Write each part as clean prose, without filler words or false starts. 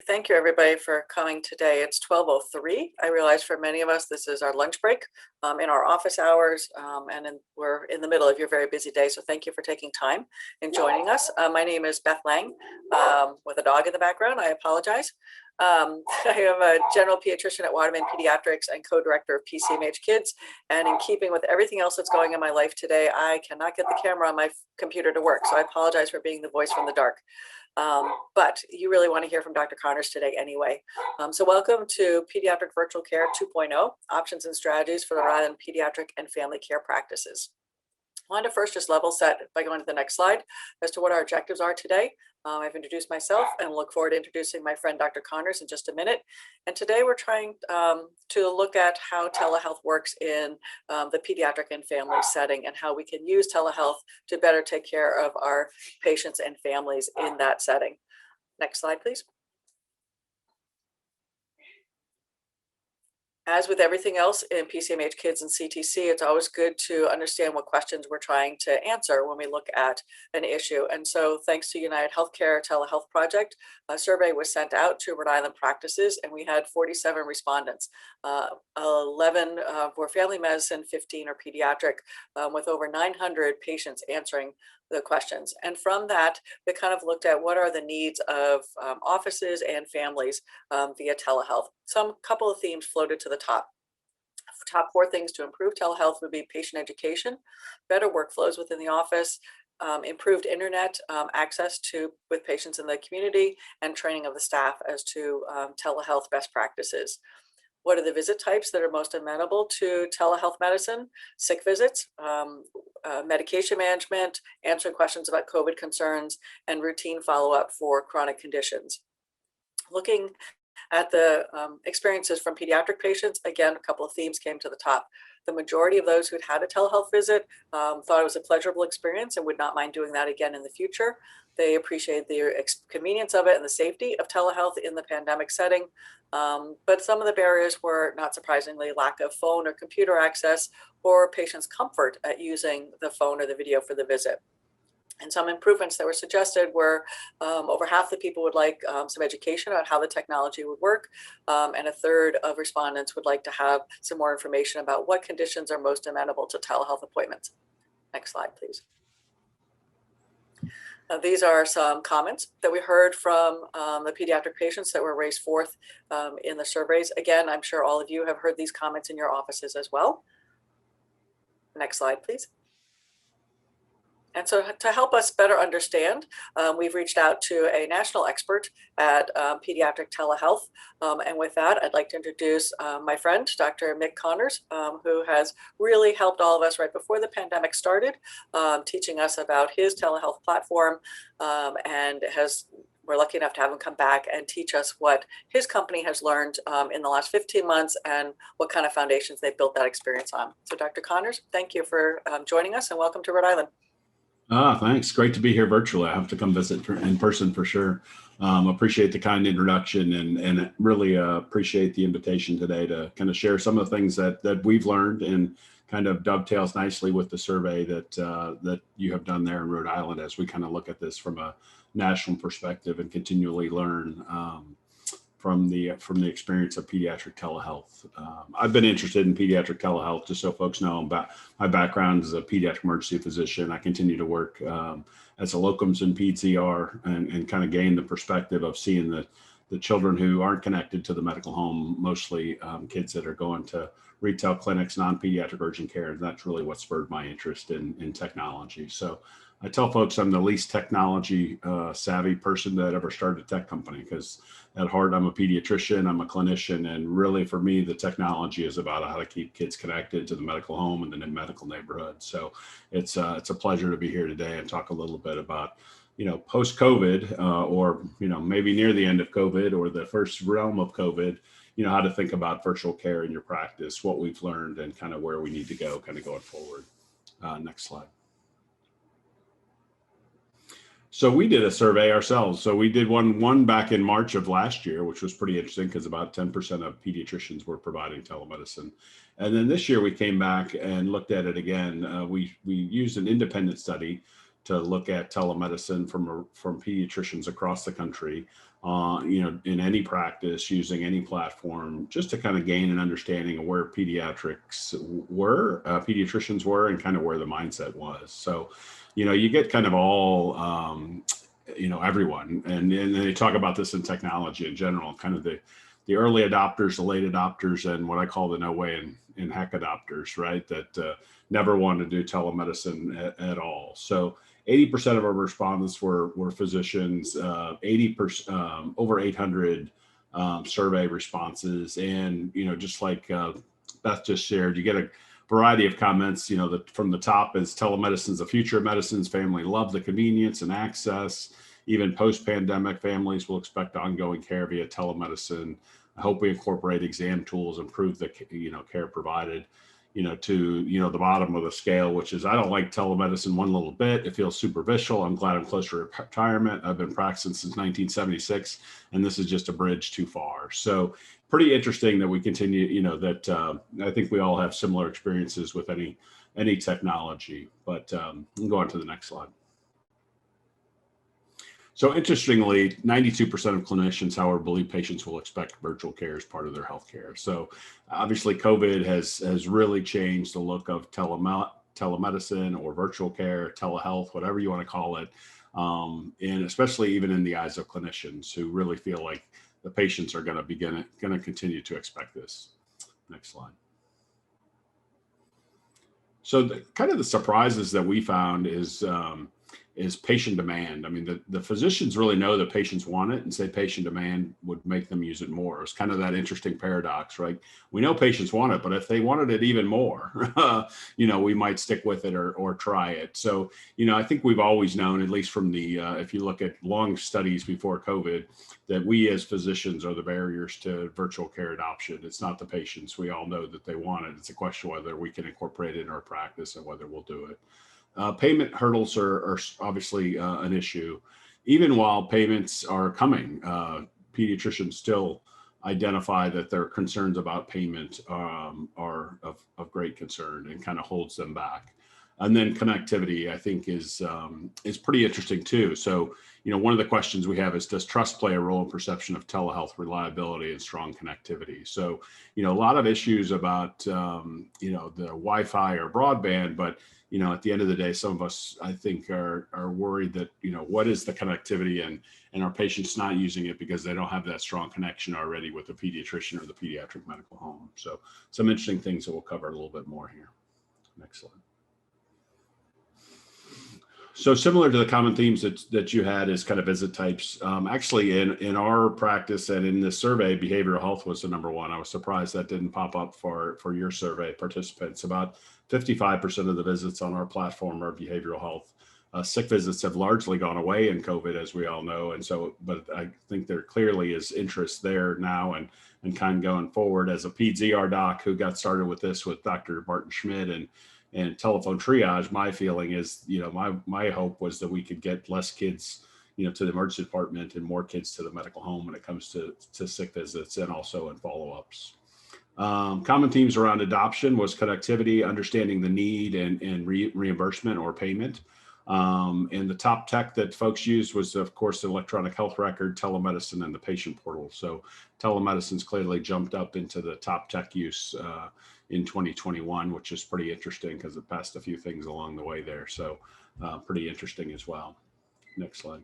Thank you, everybody, for coming today. It's 12:03. I realize for many of us, this is our lunch break in our office hours, we're in the middle of your very busy day. So thank you for taking time and joining us. My name is Beth Lang, with a dog in the background. I apologize. I am a general pediatrician at Waterman Pediatrics and co-director of PCMH Kids. And in keeping with everything else that's going in my life today, I cannot get the camera on my computer to work. So I apologize for being the voice from the dark. But you really want to hear from Dr. Connors today anyway. So welcome to Pediatric Virtual Care 2.0, Options and Strategies for the Rhode Island Pediatric and Family Care Practices. I wanted to first just level set by going to the next slide as to what our objectives are today. I've introduced myself and look forward to introducing my friend, Dr. Connors, in just a minute. And today we're trying to look at how telehealth works in the pediatric and family setting and how we can use telehealth to better take care of our patients and families in that setting. Next slide, please. As with everything else in PCMH Kids and CTC, it's always good to understand what questions we're trying to answer when we look at an issue. And so thanks to United Healthcare Telehealth Project, a survey was sent out to Rhode Island practices, and we had 47 respondents. 11 were family medicine, 15 are pediatric, with over 900 patients answering the questions. And from that, they kind of looked at what are the needs of offices and families via telehealth. Some couple of themes floated to the top. Top 4 things to improve telehealth would be patient education, better workflows within the office, improved internet access with patients in the community, and training of the staff as to telehealth best practices. What are the visit types that are most amenable to telehealth medicine? Sick visits, medication management, answering questions about COVID concerns, and routine follow-up for chronic conditions. Looking at the experiences from pediatric patients, again, a couple of themes came to the top. The majority of those who'd had a telehealth visit thought it was a pleasurable experience and would not mind doing that again in the future. They appreciate the convenience of it and the safety of telehealth in the pandemic setting. But some of the barriers were, not surprisingly, lack of phone or computer access or patients' comfort at using the phone or the video for the visit. And some improvements that were suggested were over half the people would like some education on how the technology would work. And a third of respondents would like to have some more information about what conditions are most amenable to telehealth appointments. Next slide, please. These are some comments that we heard from the pediatric patients that were raised forth in the surveys. Again, I'm sure all of you have heard these comments in your offices as well. Next slide, please. And so to help us better understand, we've reached out to a national expert at pediatric telehealth. And with that, I'd like to introduce my friend, Dr. Mick Connors, who has really helped all of us right before the pandemic started, teaching us about his telehealth platform, and we're lucky enough to have him come back and teach us what his company has learned in the last 15 months and what kind of foundations they've built that experience on. So Dr. Connors, thank you for joining us and welcome to Rhode Island. Thanks. Great to be here virtually. I have to come visit in person for sure. Appreciate the kind introduction and really appreciate the invitation today to kind of share some of the things that we've learned and kind of dovetails nicely with the survey that you have done there in Rhode Island as we kind of look at this from a national perspective and continually learn from the experience of pediatric telehealth. I've been interested in pediatric telehealth, just so folks know. My background is a pediatric emergency physician. I continue to work as a locums in PCR and kind of gain the perspective of seeing the children who aren't connected to the medical home, mostly kids that are going to retail clinics, non-pediatric urgent care. And that's really what spurred my interest in technology. So I tell folks I'm the least technology savvy person that ever started a tech company, because at heart, I'm a pediatrician, I'm a clinician, and really for me, the technology is about how to keep kids connected to the medical home and the medical neighborhood. So it's a pleasure to be here today and talk a little bit about, post-COVID or, maybe near the end of COVID or the first realm of COVID, how to think about virtual care in your practice, what we've learned and kind of where we need to go kind of going forward. Next slide. So we did a survey ourselves. So we did one back in March of last year, which was pretty interesting because about 10% of pediatricians were providing telemedicine. And then this year we came back and looked at it again. We used an independent study to look at telemedicine from pediatricians across the country in any practice using any platform, just to kind of gain an understanding of where pediatricians were, and kind of where the mindset was. So, you get kind of all, everyone, and they talk about this in technology in general, kind of the early adopters, the late adopters, and what I call the no way in heck adopters, right? That never wanted to do telemedicine at all. So 80% of our respondents were physicians, 80%, over 800 survey responses. And, just like Beth just shared, you get a variety of comments, from the top is telemedicine's the future of medicines. Family love the convenience and access. Even post-pandemic, families will expect ongoing care via telemedicine. I hope we incorporate exam tools, improve the, care provided. To, the bottom of the scale, which is, I don't like telemedicine one little bit. It feels superficial. I'm glad I'm close to retirement. I've been practicing since 1976, and this is just a bridge too far. So pretty interesting that we continue, that I think we all have similar experiences with any technology, but we'll go on to the next slide. So interestingly, 92% of clinicians, however, believe patients will expect virtual care as part of their healthcare. So obviously COVID has really changed the look of telemedicine or virtual care, telehealth, whatever you want to call it. And especially even in the eyes of clinicians who really feel like the patients are going to continue to expect this. Next slide. So kind of the surprises that we found is patient demand. I mean, the physicians really know that patients want it, and say patient demand would make them use it more. It's kind of that interesting paradox, right? We know patients want it, but if they wanted it even more, we might stick with it or try it. So, I think we've always known, at least from the, if you look at long studies before COVID, that we as physicians are the barriers to virtual care adoption. It's not the patients. We all know that they want it. It's a question whether we can incorporate it in our practice and whether we'll do it. Payment hurdles are obviously an issue. Even while payments are coming, pediatricians still identify that their concerns about payment are of great concern and kind of holds them back. And then connectivity, I think, is pretty interesting too. So, one of the questions we have is, does trust play a role in perception of telehealth reliability and strong connectivity? So, a lot of issues about, the Wi-Fi or broadband, but at the end of the day, some of us, I think, are worried that, what is the connectivity, and our patients not using it because they don't have that strong connection already with the pediatrician or the pediatric medical home. So some interesting things that we'll cover a little bit more here. Next slide. So similar to the common themes that you had is kind of visit types. Actually, in our practice and in this survey, behavioral health was the number one. I was surprised that didn't pop up for your survey participants. About 55% of the visits on our platform are behavioral health. Sick visits have largely gone away in COVID, as we all know. And so, but I think there clearly is interest there now and kind of going forward. As a peds ER doc who got started with this with Dr. Martin Schmidt and telephone triage, my feeling is, my hope was that we could get less kids, to the emergency department and more kids to the medical home when it comes to sick visits and also in follow-ups. Common themes around adoption was connectivity, understanding the need and reimbursement or payment. And the top tech that folks used was, of course, the electronic health record, telemedicine, and the patient portal. So telemedicine's clearly jumped up into the top tech use in 2021, which is pretty interesting because it passed a few things along the way there. So pretty interesting as well. Next slide.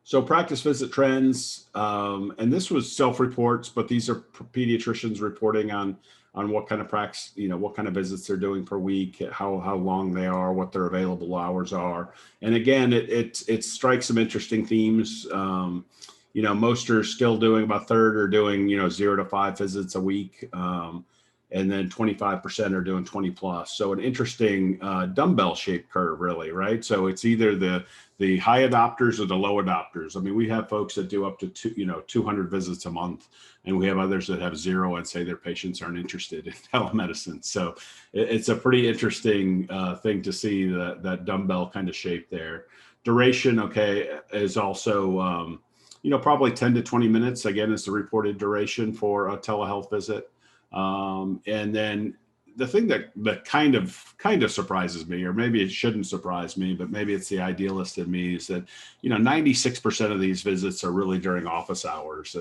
So practice visit trends, and this was self-reports, but these are pediatricians reporting on what kind of practice, what kind of visits they're doing per week, how long they are, what their available hours are. And again, it strikes some interesting themes. Most are still doing, about a third are doing, 0 to 5 visits a week. And then 25% are doing 20 plus. So an interesting dumbbell shaped curve, really, right? So it's either the high adopters or the low adopters. I mean, we have folks that do up to 200 visits a month, and we have others that have 0 and say their patients aren't interested in telemedicine. So it's a pretty interesting thing to see that dumbbell kind of shape there. Duration, okay, is also, probably 10 to 20 minutes, again, is the reported duration for a telehealth visit. And then the thing that kind of surprises me, or maybe it shouldn't surprise me, but maybe it's the idealist in me, is that 96% of these visits are really during office hours,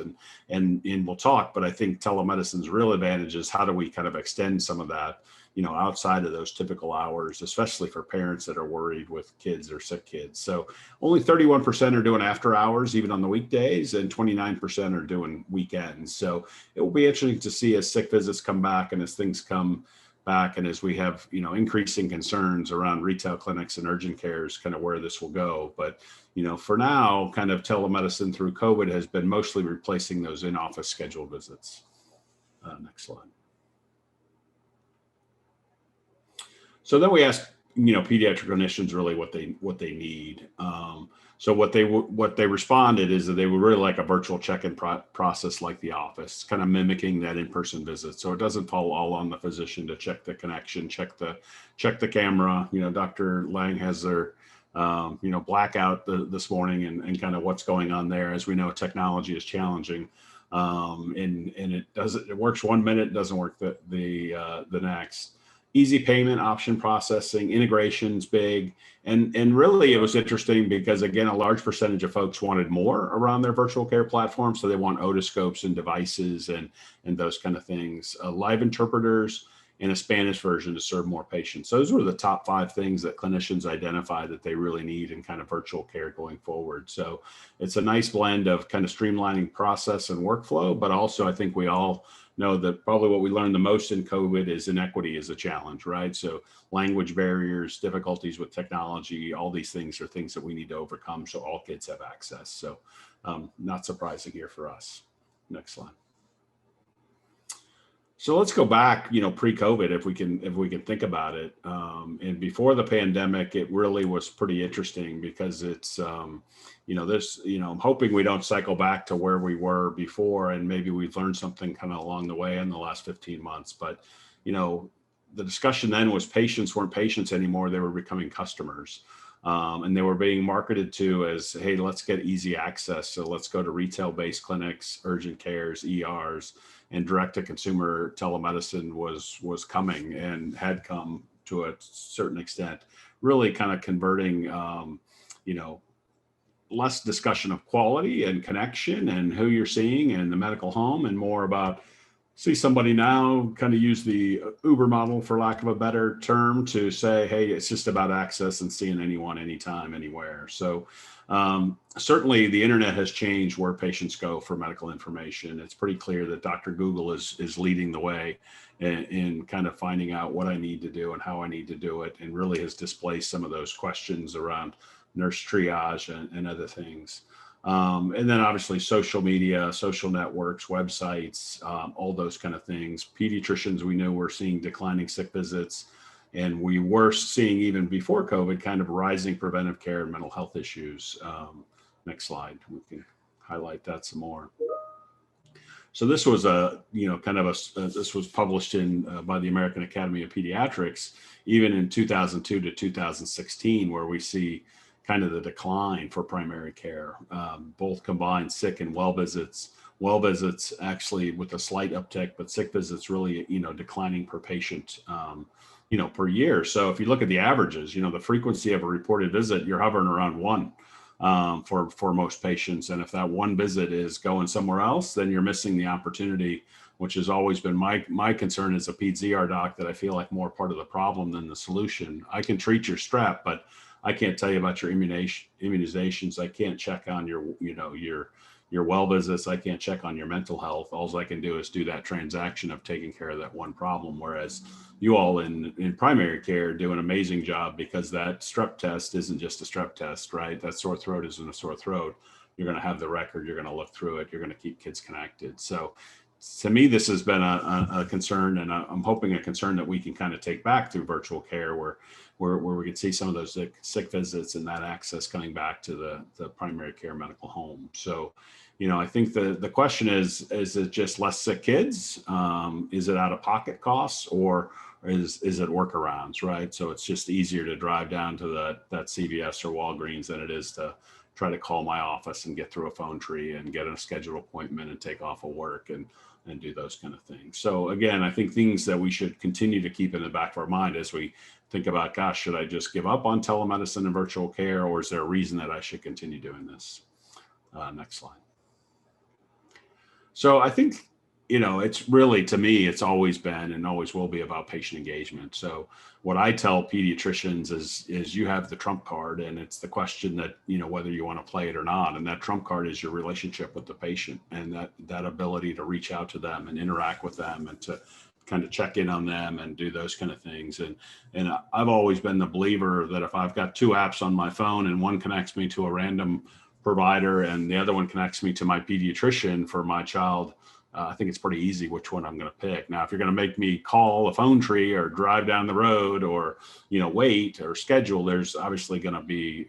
and we'll talk. But I think telemedicine's real advantage is how do we kind of extend some of that outside of those typical hours, especially for parents that are worried with kids or sick kids. So only 31% are doing after hours, even on the weekdays, and 29% are doing weekends. So it will be interesting to see as sick visits come back and as things come back, and as we have, increasing concerns around retail clinics and urgent cares, kind of where this will go. But, for now, kind of telemedicine through COVID has been mostly replacing those in-office scheduled visits. Next slide. So then we asked, pediatric clinicians really what they need. So what they responded is that they would really like a virtual check-in process like the office, kind of mimicking that in-person visit. So it doesn't fall all on the physician to check the connection, check the camera. Dr. Lang has their blackout this morning and kind of what's going on there. As we know, technology is challenging, and it works 1 minute, doesn't work the next. Easy payment, option processing, integration's big. And really, it was interesting because, again, a large percentage of folks wanted more around their virtual care platform. So they want otoscopes and devices and those kind of things. Live interpreters and a Spanish version to serve more patients. Those were the top 5 things that clinicians identified that they really need in kind of virtual care going forward. So it's a nice blend of kind of streamlining process and workflow, but also I think we all know that probably what we learned the most in COVID is inequity is a challenge, right? So language barriers, difficulties with technology, all these things are things that we need to overcome so all kids have access. So not surprising here for us. Next slide. So let's go back, pre-COVID, if we can think about it. And before the pandemic, it really was pretty interesting because it's, I'm hoping we don't cycle back to where we were before, and maybe we've learned something kind of along the way in the last 15 months. But, the discussion then was patients weren't patients anymore. They were becoming customers. And they were being marketed to as, hey, let's get easy access. So let's go to retail-based clinics, urgent cares, ERs, and direct-to-consumer telemedicine was coming and had come to a certain extent, really kind of converting, less discussion of quality and connection and who you're seeing in the medical home, and more about see somebody now, kind of use the Uber model, for lack of a better term, to say, hey, it's just about access and seeing anyone, anytime, anywhere. So certainly the internet has changed where patients go for medical information. It's pretty clear that Dr. Google is leading the way in kind of finding out what I need to do and how I need to do it, and really has displaced some of those questions around nurse triage and other things. And then obviously social media, social networks, websites, all those kind of things. Pediatricians, we knew we're seeing declining sick visits, and we were seeing, even before COVID, kind of rising preventive care and mental health issues. Next slide, we can highlight that some more. So this was this was published by the American Academy of Pediatrics, even in 2002 to 2016, where we see kind of the decline for primary care, both combined sick and well visits. Well visits actually with a slight uptick, but sick visits really, declining per patient, per year. So if you look at the averages, the frequency of a reported visit, you're hovering around 1 for most patients. And if that one visit is going somewhere else, then you're missing the opportunity, which has always been my concern as a peds-ER doc, that I feel like more part of the problem than the solution. I can treat your strep, but I can't tell you about your immunizations. I can't check on your well visits. I can't check on your mental health. All I can do is do that transaction of taking care of that one problem. Whereas you all in primary care do an amazing job, because that strep test isn't just a strep test, right? That sore throat isn't a sore throat. You're going to have the record. You're going to look through it. You're going to keep kids connected. So to me, this has been a concern, and I'm hoping a concern that we can kind of take back through virtual care, where we can see some of those sick visits and that access coming back to the primary care medical home. So, I think the question is it just less sick kids? Is it out-of-pocket costs, or is it workarounds, right? So it's just easier to drive down to that CVS or Walgreens than it is to try to call my office and get through a phone tree and get a scheduled appointment and take off of work and do those kind of things. So again, I think things that we should continue to keep in the back of our mind as we think about, gosh, should I just give up on telemedicine and virtual care, or is there a reason that I should continue doing this? Next slide. So I think, it's really, to me, it's always been and always will be about patient engagement. So what I tell pediatricians is you have the trump card, and it's the question that, whether you want to play it or not. And that trump card is your relationship with the patient, and that ability to reach out to them and interact with them and to kind of check in on them and do those kind of things. And I've always been the believer that if I've got two apps on my phone and one connects me to a random provider and the other one connects me to my pediatrician for my child, I think it's pretty easy which one I'm going to pick. Now, if you're going to make me call a phone tree or drive down the road or, wait or schedule, there's obviously going to be,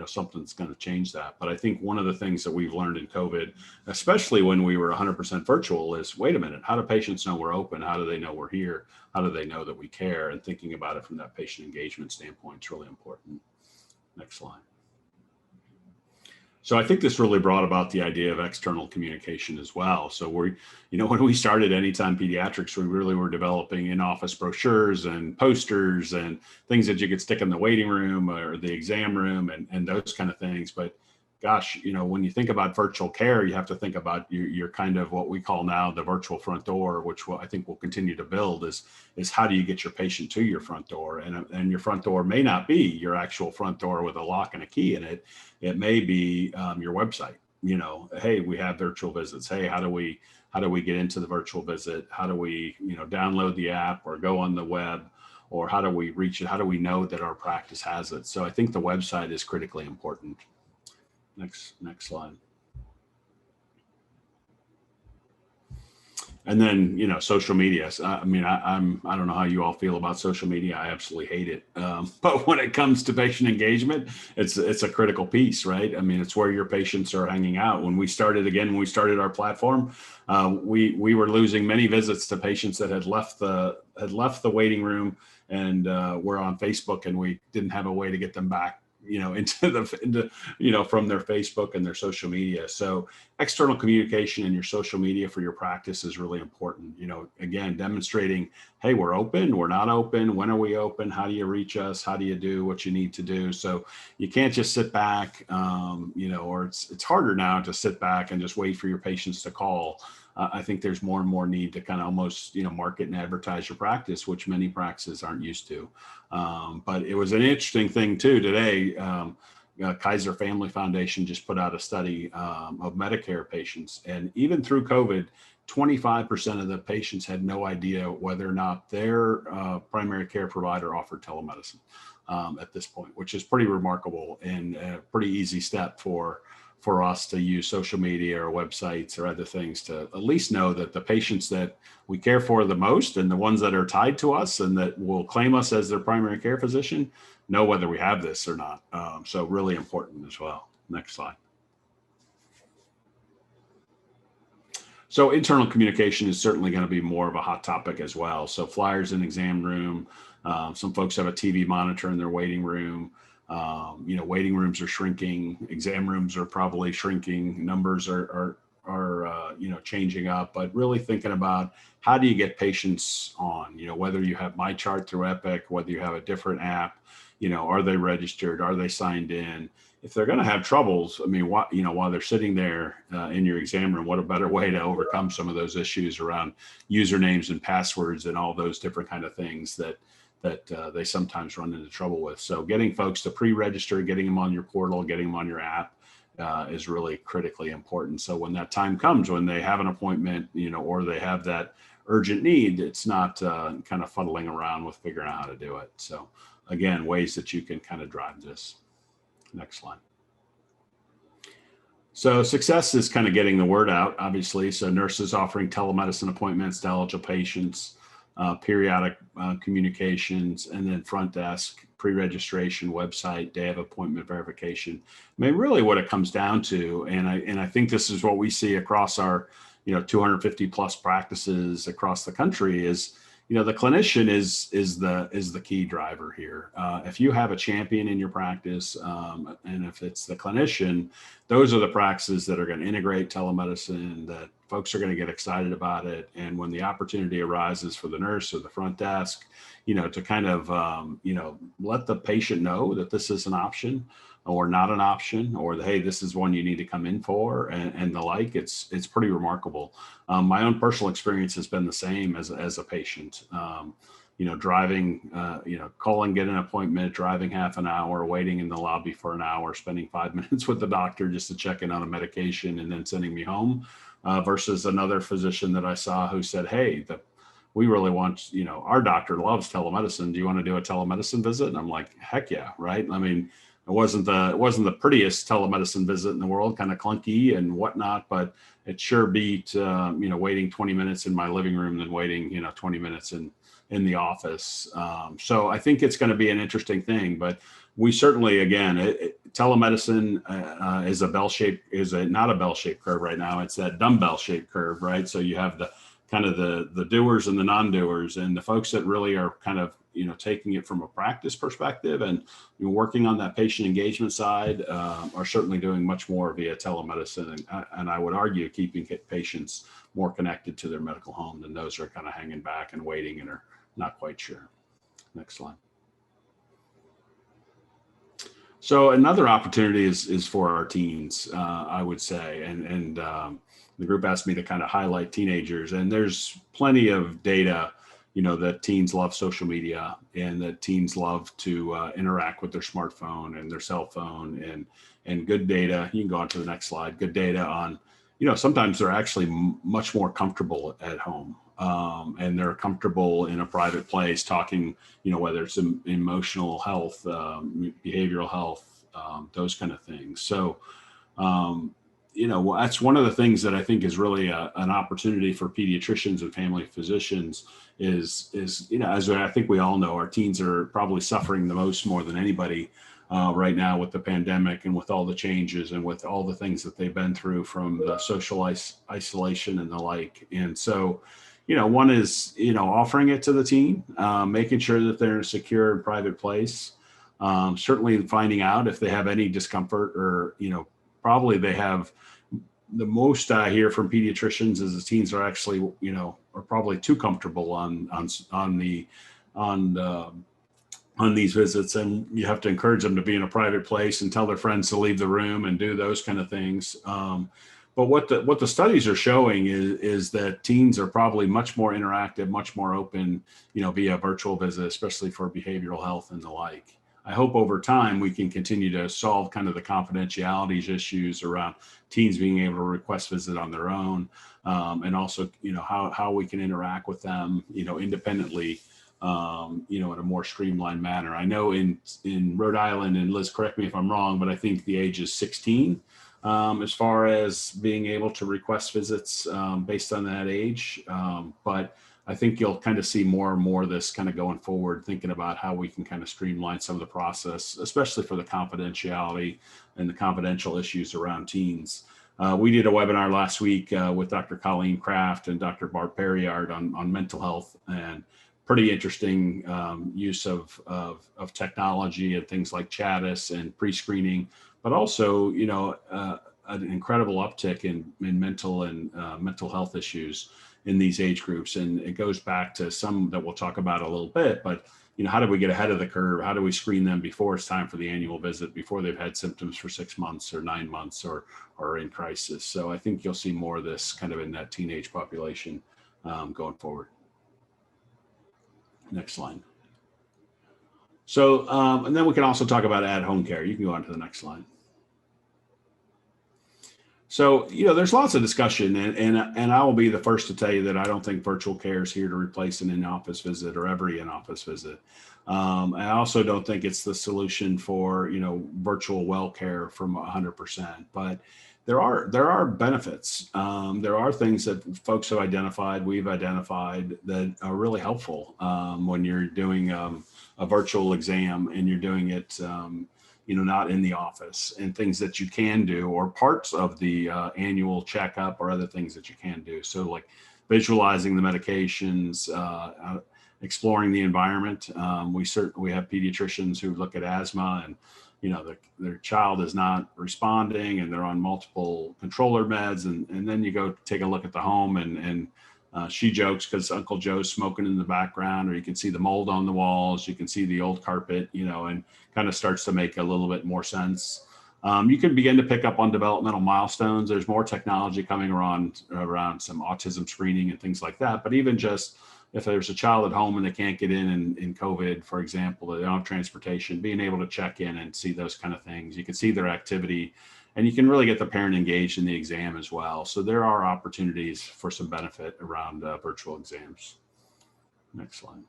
something's going to change that. But I think one of the things that we've learned in COVID, especially when we were 100% virtual, is, wait a minute, how do patients know we're open? How do they know we're here? How do they know that we care? And thinking about it from that patient engagement standpoint is really important. Next slide. So I think this really brought about the idea of external communication as well. So when we started Anytime Pediatrics, we really were developing in-office brochures and posters and things that you could stick in the waiting room or the exam room and those kind of things. But gosh, when you think about virtual care, you have to think about your kind of what we call now the virtual front door, which I think we'll continue to build is how do you get your patient to your front door? And your front door may not be your actual front door with a lock and a key in it. It may be your website. Hey, we have virtual visits. Hey, how do we get into the virtual visit? How do we, download the app or go on the web? Or how do we reach it? How do we know that our practice has it? So I think the website is critically important. Next slide. And then, social media. I don't know how you all feel about social media. I absolutely hate it. But when it comes to patient engagement, it's a critical piece, right? It's where your patients are hanging out. When we started our platform, we were losing many visits to patients that had left the waiting room and were on Facebook, and we didn't have a way to get them back into from their Facebook and their social media. So external communication in your social media for your practice is really important. Again, demonstrating, hey, we're open, we're not open, when are we open, how do you reach us, how do you do what you need to do? So you can't just sit back, or it's harder now to sit back and just wait for your patients to call. I think there's more and more need to kind of almost, market and advertise your practice, which many practices aren't used to. But it was an interesting thing too today. Kaiser Family Foundation just put out a study of Medicare patients, and even through COVID, 25% of the patients had no idea whether or not their primary care provider offered telemedicine at this point, which is pretty remarkable and a pretty easy step for us to use social media or websites or other things to at least know that the patients that we care for the most and the ones that are tied to us and that will claim us as their primary care physician know whether we have this or not. So really important as well. Next slide. So internal communication is certainly going to be more of a hot topic as well. So flyers in exam room. Some folks have a TV monitor in their waiting room. Waiting rooms are shrinking. Exam rooms are probably shrinking. Numbers are changing up. But really thinking about how do you get patients on? Whether you have My Chart through Epic, whether you have a different app. Are they registered? Are they signed in? If they're going to have troubles, while they're sitting there in your exam room, what a better way to overcome some of those issues around usernames and passwords and all those different kind of things that they sometimes run into trouble with. So getting folks to pre-register, getting them on your portal, getting them on your app is really critically important. So when that time comes, when they have an appointment, or they have that urgent need, it's not kind of fuddling around with figuring out how to do it. So again, ways that you can kind of drive this. Next slide. So success is kind of getting the word out, obviously. So nurses offering telemedicine appointments to eligible patients, periodic communications, and then front desk, pre-registration, website, day of appointment verification. Really what it comes down to, and I think this is what we see across our 250 plus practices across the country is, the clinician is the key driver here. If you have a champion in your practice, and if it's the clinician, those are the practices that are going to integrate telemedicine, that folks are going to get excited about it. And when the opportunity arises for the nurse or the front desk, to kind of, let the patient know that this is an option or not an option, or hey, this is one you need to come in for, and the like, it's pretty remarkable. My own personal experience has been the same as a patient. Driving, calling, get an appointment, driving half an hour, waiting in the lobby for an hour, spending 5 minutes with the doctor just to check in on a medication, and then sending me home, versus another physician that I saw who said, hey, we really want, our doctor loves telemedicine. Do you want to do a telemedicine visit? And I'm like, heck yeah, right? I mean, it wasn't the prettiest telemedicine visit in the world, kind of clunky and whatnot, but it sure beat, waiting 20 minutes in my living room than waiting, 20 minutes in the office. So I think it's going to be an interesting thing, but we certainly, again, telemedicine is not a bell-shaped curve right now. It's that dumbbell-shaped curve, right? So you have the kind of the doers and the non-doers, and the folks that really are kind of, taking it from a practice perspective and working on that patient engagement side, are certainly doing much more via telemedicine. And I would argue keeping patients more connected to their medical home than those who are kind of hanging back and waiting and are not quite sure. Next slide. So another opportunity is for our teens, I would say, and the group asked me to kind of highlight teenagers, and there's plenty of data, that teens love social media, and that teens love to interact with their smartphone and their cell phone, and good data. You can go on to the next slide. Good data on, sometimes they're actually much more comfortable at home, and they're comfortable in a private place talking, whether it's emotional health, behavioral health, those kind of things. So, that's one of the things that I think is really an opportunity for pediatricians and family physicians is, as I think we all know, our teens are probably suffering the most, more than anybody, right now with the pandemic and with all the changes and with all the things that they've been through from the social isolation and the like. And so, one is, offering it to the teen, making sure that they're in a secure and private place, certainly finding out if they have any discomfort or, probably they have the most I hear from pediatricians is the teens are actually, are probably too comfortable on these visits, and you have to encourage them to be in a private place and tell their friends to leave the room and do those kind of things. But what the studies are showing is that teens are probably much more interactive, much more open, via virtual visit, especially for behavioral health and the like. I hope over time we can continue to solve kind of the confidentiality issues around teens being able to request visit on their own, and also, how we can interact with them, independently, in a more streamlined manner. I know in Rhode Island, and Liz, correct me if I'm wrong, but I think the age is 16 as far as being able to request visits based on that age. But I think you'll kind of see more and more of this kind of going forward, thinking about how we can kind of streamline some of the process, especially for the confidentiality and the confidential issues around teens. We did a webinar last week with Dr. Colleen Kraft and Dr. Bart Perriard on mental health, and pretty interesting use of technology and things like Chattis and pre-screening, but also, an incredible uptick in mental and mental health issues in these age groups. And it goes back to some that we'll talk about a little bit, but how do we get ahead of the curve? How do we screen them before it's time for the annual visit, before they've had symptoms for 6 months or 9 months or in crisis? So I think you'll see more of this kind of in that teenage population going forward. Next slide. So, and then we can also talk about at-home care. You can go on to the next slide. So, there's lots of discussion, and I will be the first to tell you that I don't think virtual care is here to replace an in-office visit or every in-office visit. I also don't think it's the solution for, virtual well care from 100%, but there are benefits. There are things that folks have identified, we've identified, that are really helpful when you're doing a virtual exam and you're doing it not in the office, and things that you can do, or parts of the annual checkup, or other things that you can do. So like visualizing the medications, exploring the environment. We have pediatricians who look at asthma, and their child is not responding and they're on multiple controller meds, and then you go take a look at the home, and she jokes because Uncle Joe's smoking in the background, or you can see the mold on the walls, you can see the old carpet, and kind of starts to make a little bit more sense. You can begin to pick up on developmental milestones. There's more technology coming around some autism screening and things like that. But even just if there's a child at home and they can't get in COVID, for example, they don't have transportation, being able to check in and see those kind of things. You can see their activity, and you can really get the parent engaged in the exam as well. So there are opportunities for some benefit around virtual exams. Next slide.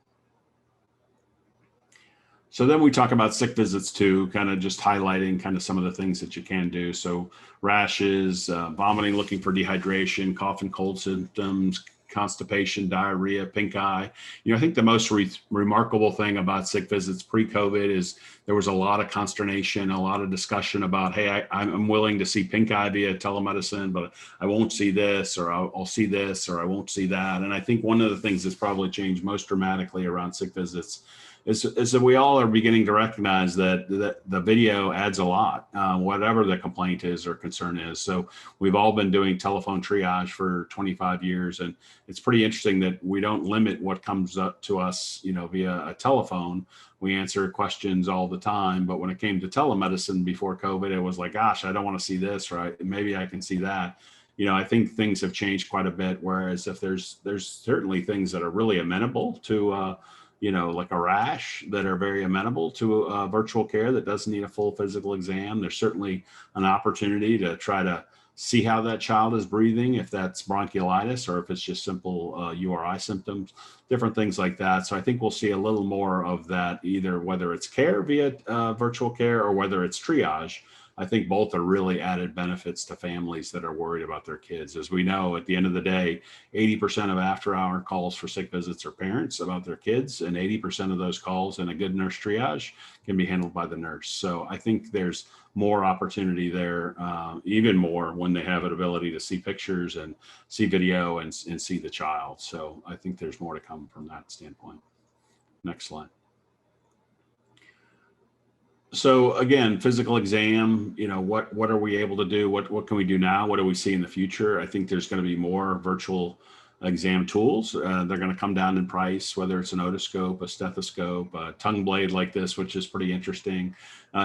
So then we talk about sick visits too, kind of just highlighting kind of some of the things that you can do. So rashes, vomiting, looking for dehydration, cough and cold symptoms, constipation, diarrhea, pink eye. I think the most remarkable thing about sick visits pre-COVID is there was a lot of consternation, a lot of discussion about, hey, I'm willing to see pink eye via telemedicine, but I won't see this, or I'll see this, or I won't see that. And I think one of the things that's probably changed most dramatically around sick visits is that we all are beginning to recognize that the video adds a lot, whatever the complaint is or concern is. So we've all been doing telephone triage for 25 years, and it's pretty interesting that we don't limit what comes up to us, via a telephone. We answer questions all the time, but when it came to telemedicine before COVID, it was like, gosh, I don't want to see this, right? Maybe I can see that. I think things have changed quite a bit. Whereas if there's certainly things that are really amenable to, like a rash, that are very amenable to virtual care that doesn't need a full physical exam. There's certainly an opportunity to try to see how that child is breathing, if that's bronchiolitis or if it's just simple URI symptoms, different things like that. So I think we'll see a little more of that, either whether it's care via virtual care or whether it's triage. I think both are really added benefits to families that are worried about their kids. As we know, at the end of the day, 80% of after-hour calls for sick visits are parents about their kids, and 80% of those calls in a good nurse triage can be handled by the nurse. So I think there's more opportunity there, even more when they have an ability to see pictures and see video and see the child. So I think there's more to come from that standpoint. Next slide. So again, physical exam, what are we able to do? What can we do now? What do we see in the future? I think there's going to be more virtual exam tools. They're going to come down in price, whether it's an otoscope, a stethoscope, a tongue blade like this, which is pretty interesting.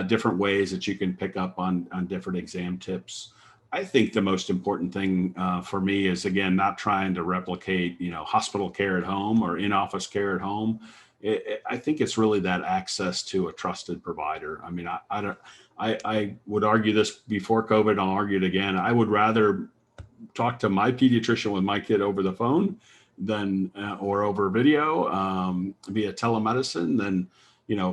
Different ways that you can pick up on different exam tips. I think the most important thing for me is, again, not trying to replicate, hospital care at home or in-office care at home. I think it's really that access to a trusted provider. I mean, I would argue this before COVID. I'll argue it again. I would rather talk to my pediatrician with my kid over the phone than or over video via telemedicine than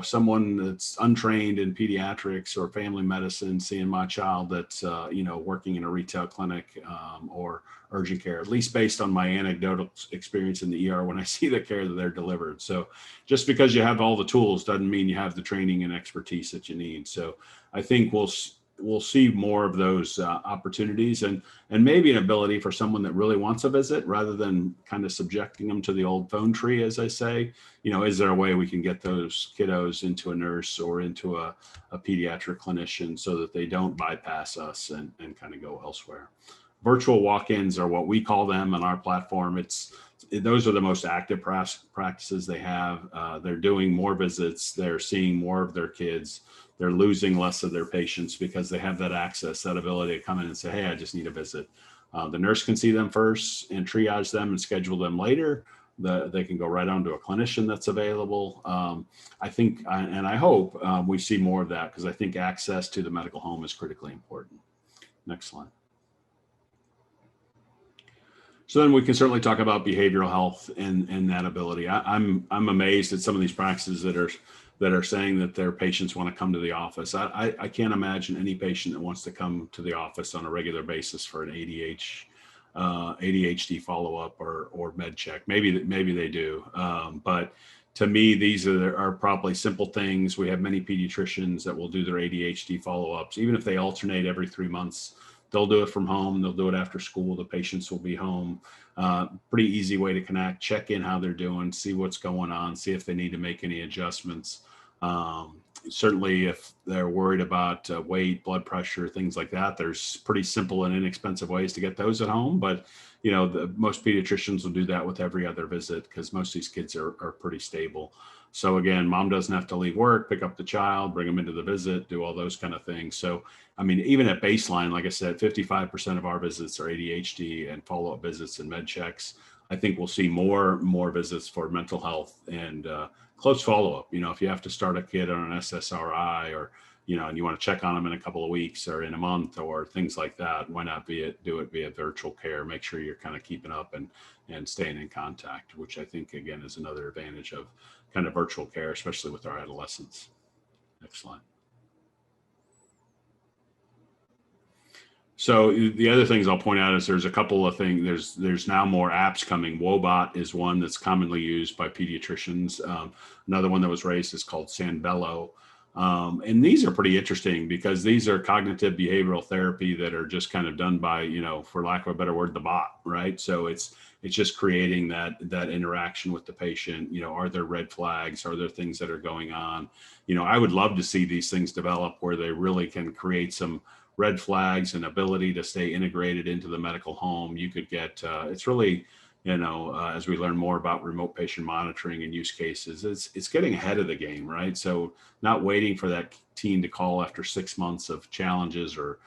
someone that's untrained in pediatrics or family medicine seeing my child that's working in a retail clinic or urgent care, at least based on my anecdotal experience in the ER when I see the care that they're delivered. So just because you have all the tools doesn't mean you have the training and expertise that you need. So I think we'll see more of those opportunities and maybe an ability for someone that really wants a visit, rather than kind of subjecting them to the old phone tree, as I say. Is there a way we can get those kiddos into a nurse or into a pediatric clinician so that they don't bypass us and kind of go elsewhere? Virtual walk-ins are what we call them on our platform. Those are the most active practices they have. They're doing more visits. They're seeing more of their kids. They're losing less of their patients because they have that access, that ability to come in and say, hey, I just need a visit. The nurse can see them first and triage them and schedule them later. They can go right on to a clinician that's available. I think, and I hope we see more of that, because I think access to the medical home is critically important. Next slide. So then we can certainly talk about behavioral health and that ability. I'm amazed at some of these practices that are saying that their patients want to come to the office. I can't imagine any patient that wants to come to the office on a regular basis for an ADHD follow-up or med check. Maybe they do, but to me, these are probably simple things. We have many pediatricians that will do their ADHD follow-ups, even if they alternate every 3 months. they'll do it from home. They'll do it after school. The patients will be home. Pretty easy way to connect, check in how they're doing, see what's going on, see if they need to make any adjustments. Certainly if they're worried about weight, blood pressure, things like that, there's pretty simple and inexpensive ways to get those at home. But, most pediatricians will do that with every other visit because most of these kids are pretty stable. So again, mom doesn't have to leave work, pick up the child, bring them into the visit, do all those kind of things. So, I mean, even at baseline, like I said, 55% of our visits are ADHD and follow-up visits and med checks. I think we'll see more visits for mental health and close follow-up. If you have to start a kid on an SSRI or, and you want to check on them in a couple of weeks or in a month or things like that, why not do it via virtual care? Make sure you're kind of keeping up and staying in contact, which I think, again, is another advantage of kind of virtual care, especially with our adolescents. Next slide. So the other things I'll point out is there's a couple of things. There's now more apps coming. Wobot is one that's commonly used by pediatricians. Another one that was raised is called Sanbello. And these are pretty interesting because these are cognitive behavioral therapy that are just kind of done by, for lack of a better word, the bot, right? So it's just creating that interaction with the patient. Are there red flags? Are there things that are going on? I would love to see these things develop where they really can create some red flags and ability to stay integrated into the medical home. You could get, it's really, as we learn more about remote patient monitoring and use cases, it's getting ahead of the game, right? So not waiting for that teen to call after 6 months of challenges or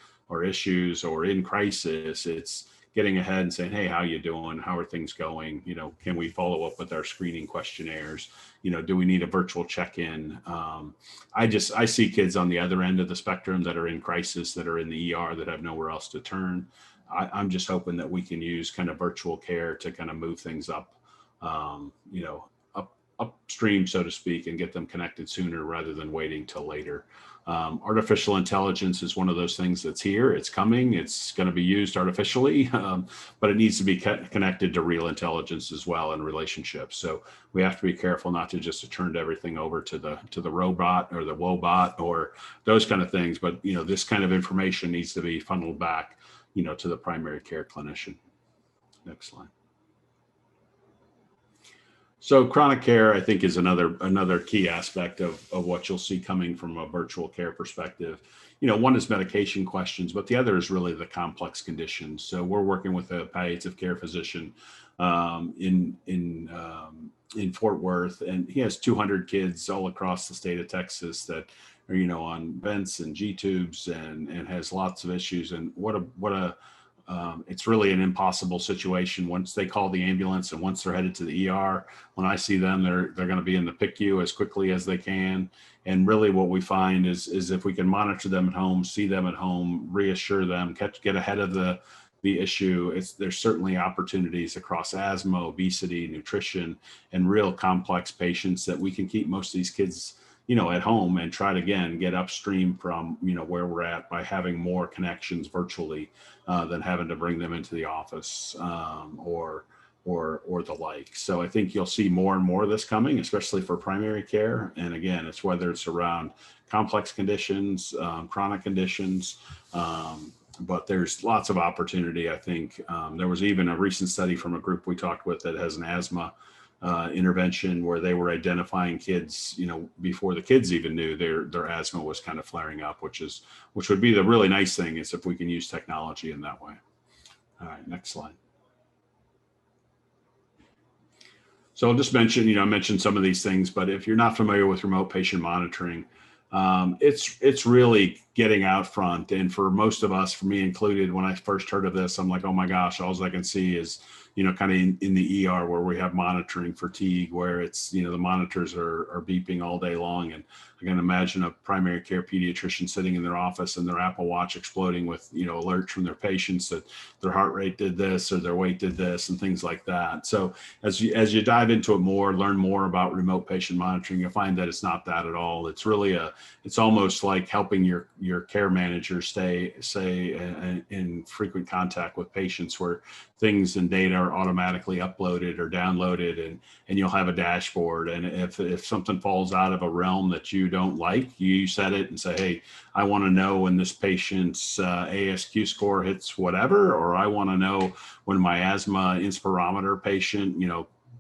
issues or in crisis. It's getting ahead and saying, hey, how you doing? How are things going? Can we follow up with our screening questionnaires? Do we need a virtual check-in? I see kids on the other end of the spectrum that are in crisis, that are in the ER, that have nowhere else to turn. I'm just hoping that we can use kind of virtual care to kind of move things up, upstream, so to speak, and get them connected sooner rather than waiting till later. Artificial intelligence is one of those things that's here. It's coming. It's going to be used artificially, but it needs to be connected to real intelligence as well in relationships. So we have to be careful not to just turn everything over to the robot or the wobot or those kind of things. But this kind of information needs to be funneled back, to the primary care clinician. Next slide. So chronic care, I think, is another key aspect of what you'll see coming from a virtual care perspective. One is medication questions, but the other is really the complex conditions. So we're working with a palliative care physician in Fort Worth, and he has 200 kids all across the state of Texas that are, on vents and G tubes and has lots of issues. And it's really an impossible situation once they call the ambulance and once they're headed to the ER. When I see them, they're going to be in the PICU as quickly as they can. And really what we find is if we can monitor them at home, see them at home, reassure them, get ahead of the issue, there's certainly opportunities across asthma, obesity, nutrition, and real complex patients that we can keep most of these kids at home and try to, again, get upstream from, where we're at by having more connections virtually than having to bring them into the office or the like. So I think you'll see more and more of this coming, especially for primary care. And again, it's whether it's around complex conditions, chronic conditions, but there's lots of opportunity. I think there was even a recent study from a group we talked with that has an asthma intervention where they were identifying kids, before the kids even knew their asthma was kind of flaring up, which would be the really nice thing, is if we can use technology in that way. All right, next slide. So I'll just mention, I mentioned some of these things, but if you're not familiar with remote patient monitoring, it's really getting out front. And for most of us, for me included, when I first heard of this, I'm like, oh my gosh, all I can see is, kind of in the ER where we have monitoring fatigue, where it's, the monitors are beeping all day long. And I can imagine a primary care pediatrician sitting in their office and their Apple Watch exploding with, alerts from their patients that their heart rate did this or their weight did this and things like that. So as you dive into it more, learn more about remote patient monitoring, you'll find that it's not that at all. It's really it's almost like helping your your care managers stay in frequent contact with patients, where things and data are automatically uploaded or downloaded, and you'll have a dashboard. And if something falls out of a realm that you don't like, you set it and say, hey, I want to know when this patient's ASQ score hits whatever, or I want to know when my asthma inspirometer patient,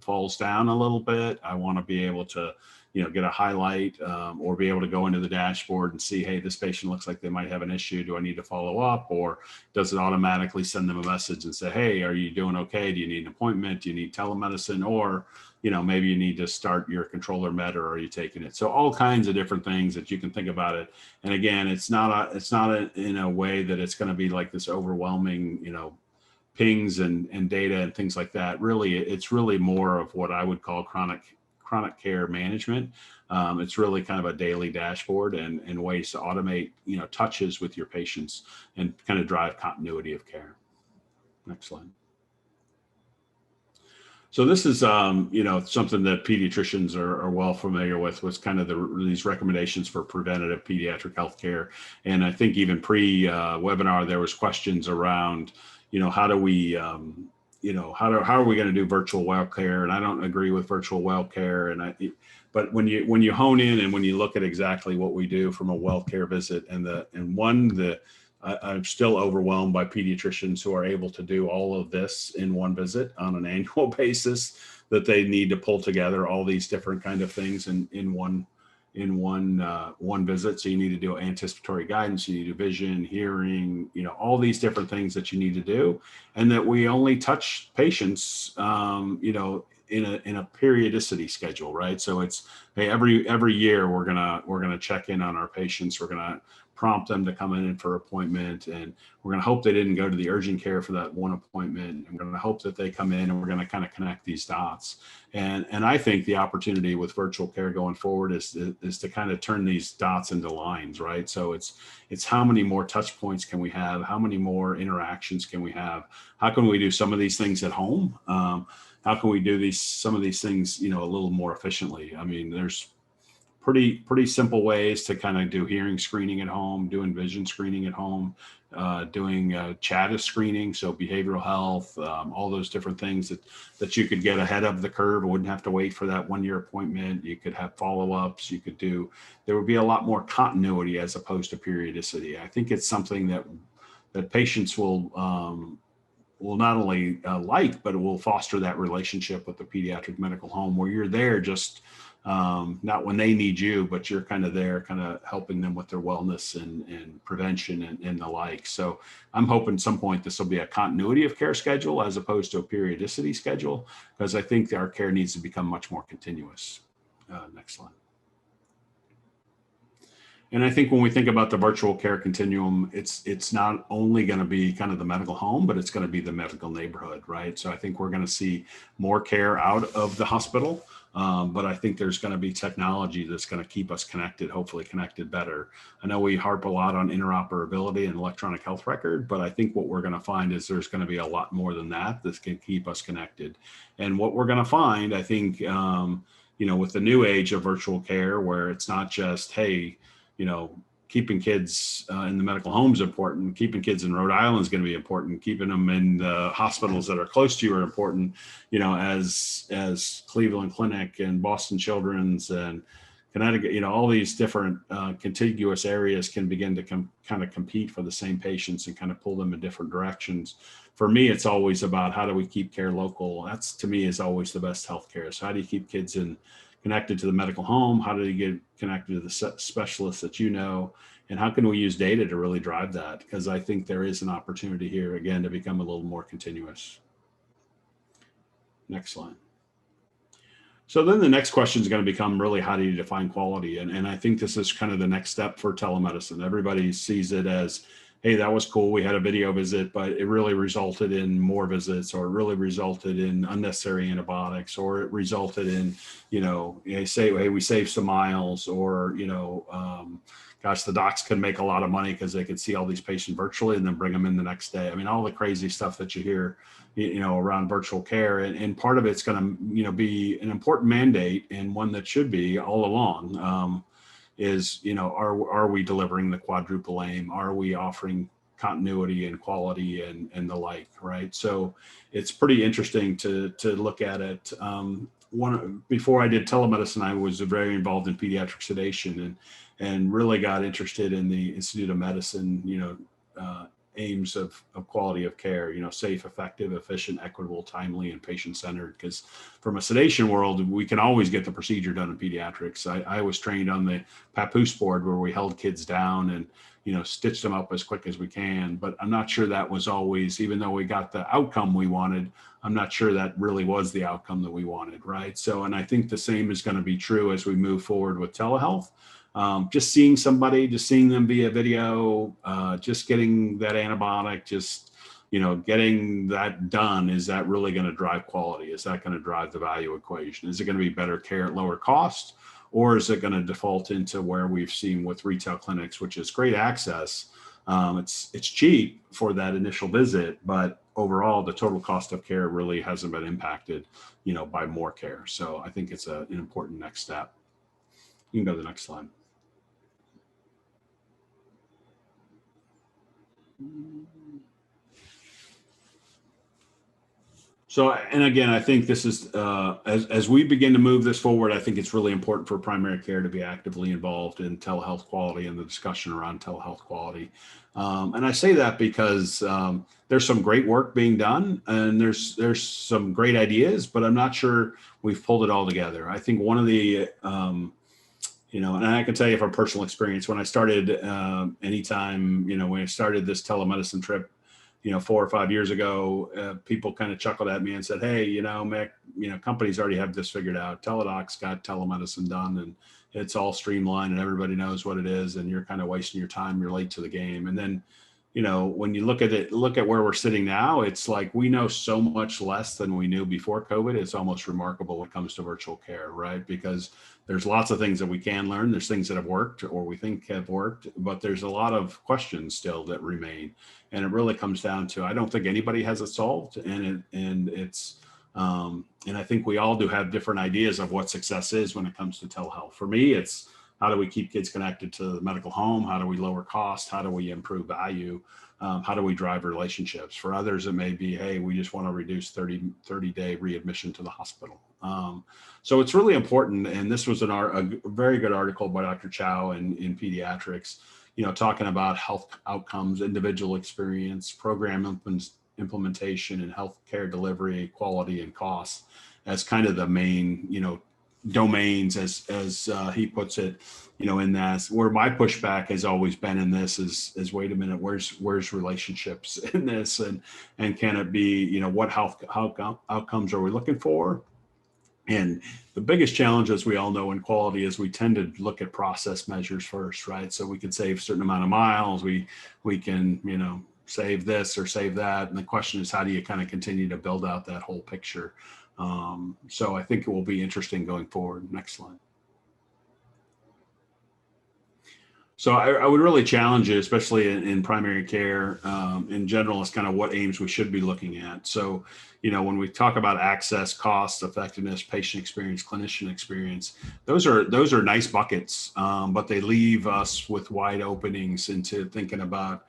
falls down a little bit. I want to be able to, get a highlight, or be able to go into the dashboard and see, hey, this patient looks like they might have an issue. Do I need to follow up? Or does it automatically send them a message and say, hey, are you doing okay? Do you need an appointment? Do you need telemedicine? Or, maybe you need to start your controller med, or are you taking it? So all kinds of different things that you can think about it. And again, it's not in a way that it's going to be like this overwhelming, pings and data and things like that. Really, it's really more of what I would call chronic care management. It's really kind of a daily dashboard and ways to automate, touches with your patients and kind of drive continuity of care. Next slide. So this is, something that pediatricians are well familiar with, was kind of these recommendations for preventative pediatric healthcare. And I think even pre-webinar, there was questions around, how do we, how are we going to do virtual well care? And I don't agree with virtual well care. But when you hone in and when you look at exactly what we do from a well care visit, I'm still overwhelmed by pediatricians who are able to do all of this in one visit on an annual basis, that they need to pull together all these different kind of things in one visit. So you need to do anticipatory guidance, you need to vision, hearing, all these different things that you need to do, and that we only touch patients, in a periodicity schedule, right? So it's, hey, every year we're gonna check in on our patients. We're gonna prompt them to come in for appointment, and we're going to hope they didn't go to the urgent care for that one appointment. And we're going to hope that they come in, and we're going to kind of connect these dots. And I think the opportunity with virtual care going forward is to kind of turn these dots into lines, right? So it's how many more touch points can we have? How many more interactions can we have? How can we do some of these things at home? How can we do some of these things, a little more efficiently? I mean, there's pretty simple ways to kind of do hearing screening at home, doing vision screening at home, doing CHADIS screening, so behavioral health, all those different things that you could get ahead of the curve. Wouldn't have to wait for that 1 year appointment. You could have follow-ups. There would be a lot more continuity as opposed to periodicity. I think it's something that patients will not only but it will foster that relationship with the pediatric medical home, where you're there just not when they need you, but you're kind of there, kind of helping them with their wellness and prevention and the like. So I'm hoping at some point this will be a continuity of care schedule as opposed to a periodicity schedule, because I think our care needs to become much more continuous. Next slide. And I think when we think about the virtual care continuum, it's not only going to be kind of the medical home, but it's going to be the medical neighborhood, right? So I think we're going to see more care out of the hospital, but I think there's going to be technology that's going to keep us connected, hopefully connected better. I know we harp a lot on interoperability and electronic health record, but I think what we're going to find is there's going to be a lot more than that can keep us connected. And what we're going to find, I think, with the new age of virtual care, where it's not just, hey, keeping kids in the medical home is important. Keeping kids in Rhode Island is going to be important. Keeping them in the hospitals that are close to you are important. As Cleveland Clinic and Boston Children's and Connecticut, all these different contiguous areas can begin to kind of compete for the same patients and kind of pull them in different directions. For me, it's always about how do we keep care local. That's, to me, is always the best healthcare. So how do you keep kids connected to the medical home? How do you get connected to the specialists that and how can we use data to really drive that? Because I think there is an opportunity here, again, to become a little more continuous. Next slide. So then the next question is going to become really, how do you define quality? And I think this is kind of the next step for telemedicine. Everybody sees it as, hey, that was cool, we had a video visit, but it really resulted in more visits, or it really resulted in unnecessary antibiotics, or it resulted in, say, hey, we saved some miles, or, gosh, the docs could make a lot of money because they could see all these patients virtually and then bring them in the next day. I mean, all the crazy stuff that you hear, around virtual care. And part of it's going to, be an important mandate, and one that should be all along. is, are we delivering the quadruple aim? Are we offering continuity and quality and the like, right? So it's pretty interesting to look at it. Before I did telemedicine, I was very involved in pediatric sedation and really got interested in the Institute of Medicine, aims of quality of care, safe, effective, efficient, equitable, timely, and patient-centered. Because from a sedation world, we can always get the procedure done in pediatrics. I was trained on the papoose board where we held kids down and, stitched them up as quick as we can. But I'm not sure that was always, even though we got the outcome we wanted, I'm not sure that really was the outcome that we wanted, right? So, and I think the same is going to be true as we move forward with telehealth. Just seeing somebody, just seeing them via video, just getting that antibiotic, just, getting that done. Is that really going to drive quality? Is that going to drive the value equation? Is it going to be better care at lower cost? Or is it going to default into where we've seen with retail clinics, which is great access. It's cheap for that initial visit, but overall, the total cost of care really hasn't been impacted, by more care. So I think it's an important next step. You can go to the next slide. So, and again, I think this is, as we begin to move this forward, I think it's really important for primary care to be actively involved in telehealth quality and the discussion around telehealth quality. And I say that because there's some great work being done and there's some great ideas, but I'm not sure we've pulled it all together. I think one of the, and I can tell you from personal experience, when I started anytime, when I started this telemedicine trip, 4 or 5 years ago, people kind of chuckled at me and said, hey, Mick, companies already have this figured out. Teledoc's got telemedicine done and it's all streamlined and everybody knows what it is. And you're kind of wasting your time. You're late to the game. And then, when you look at where we're sitting now, it's like we know so much less than we knew before COVID. It's almost remarkable when it comes to virtual care, right? Because there's lots of things that we can learn. There's things that have worked or we think have worked, but there's a lot of questions still that remain. And it really comes down to, I don't think anybody has it solved. And I think we all do have different ideas of what success is when it comes to telehealth. For me, it's how do we keep kids connected to the medical home? How do we lower cost? How do we improve value? How do we drive relationships? For others, it may be, hey, we just want to reduce 30-day readmission to the hospital. So it's really important. And this was a very good article by Dr. Chow in Pediatrics, talking about health outcomes, individual experience, program implementation, and healthcare delivery, quality, and cost as kind of the main, domains as he puts it, in that. Where my pushback has always been in this is wait a minute, where's relationships in this, and can it be, what health outcomes are we looking for? And the biggest challenge, as we all know, in quality is we tend to look at process measures first, right? So we can save a certain amount of miles, we can, save this or save that. And the question is, how do you kind of continue to build out that whole picture? So I think it will be interesting going forward. Next slide. So I would really challenge you, especially in primary care in general, is kind of what aims we should be looking at. So, when we talk about access, cost, effectiveness, patient experience, clinician experience, those are nice buckets, but they leave us with wide openings into thinking about,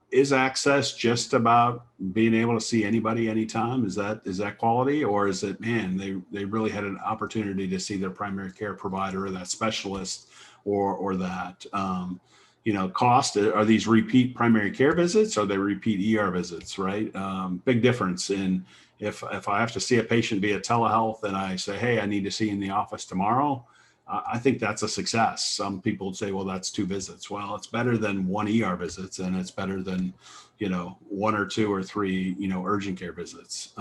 is access just about being able to see anybody anytime? Is that quality, or is it, man, they really had an opportunity to see their primary care provider or that specialist or that, cost? Are these repeat primary care visits? Or are they repeat ER visits, right? Big difference in if I have to see a patient via telehealth and I say, hey, I need to see you in the office tomorrow, I think that's a success. Some people would say, well, that's 2 visits. Well, it's better than 1 ER visits, and it's better than, 1 or 2 or 3, urgent care visits.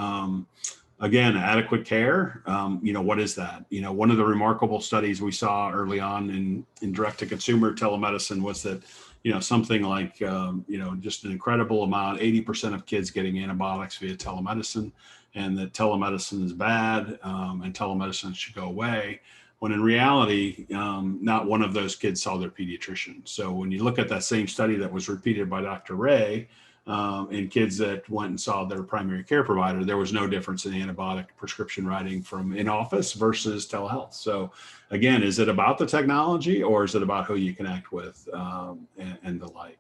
Again, adequate care, what is that? One of the remarkable studies we saw early on in direct-to-consumer telemedicine was that, something like, just an incredible amount, 80% of kids getting antibiotics via telemedicine, and that telemedicine is bad, and telemedicine should go away. When in reality, not one of those kids saw their pediatrician. So when you look at that same study that was repeated by Dr. Ray, in kids that went and saw their primary care provider, there was no difference in antibiotic prescription writing from in-office versus telehealth. So again, is it about the technology or is it about who you connect with and the like?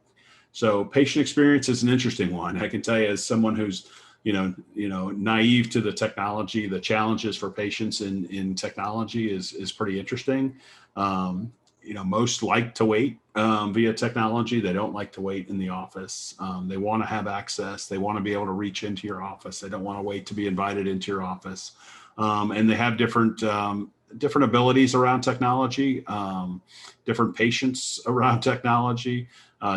So patient experience is an interesting one. I can tell you, as someone who's naive to the technology, the challenges for patients in technology is pretty interesting. Most like to wait via technology. They don't like to wait in the office. They want to have access. They want to be able to reach into your office. They don't want to wait to be invited into your office. And they have different abilities around technology, different patients around technology,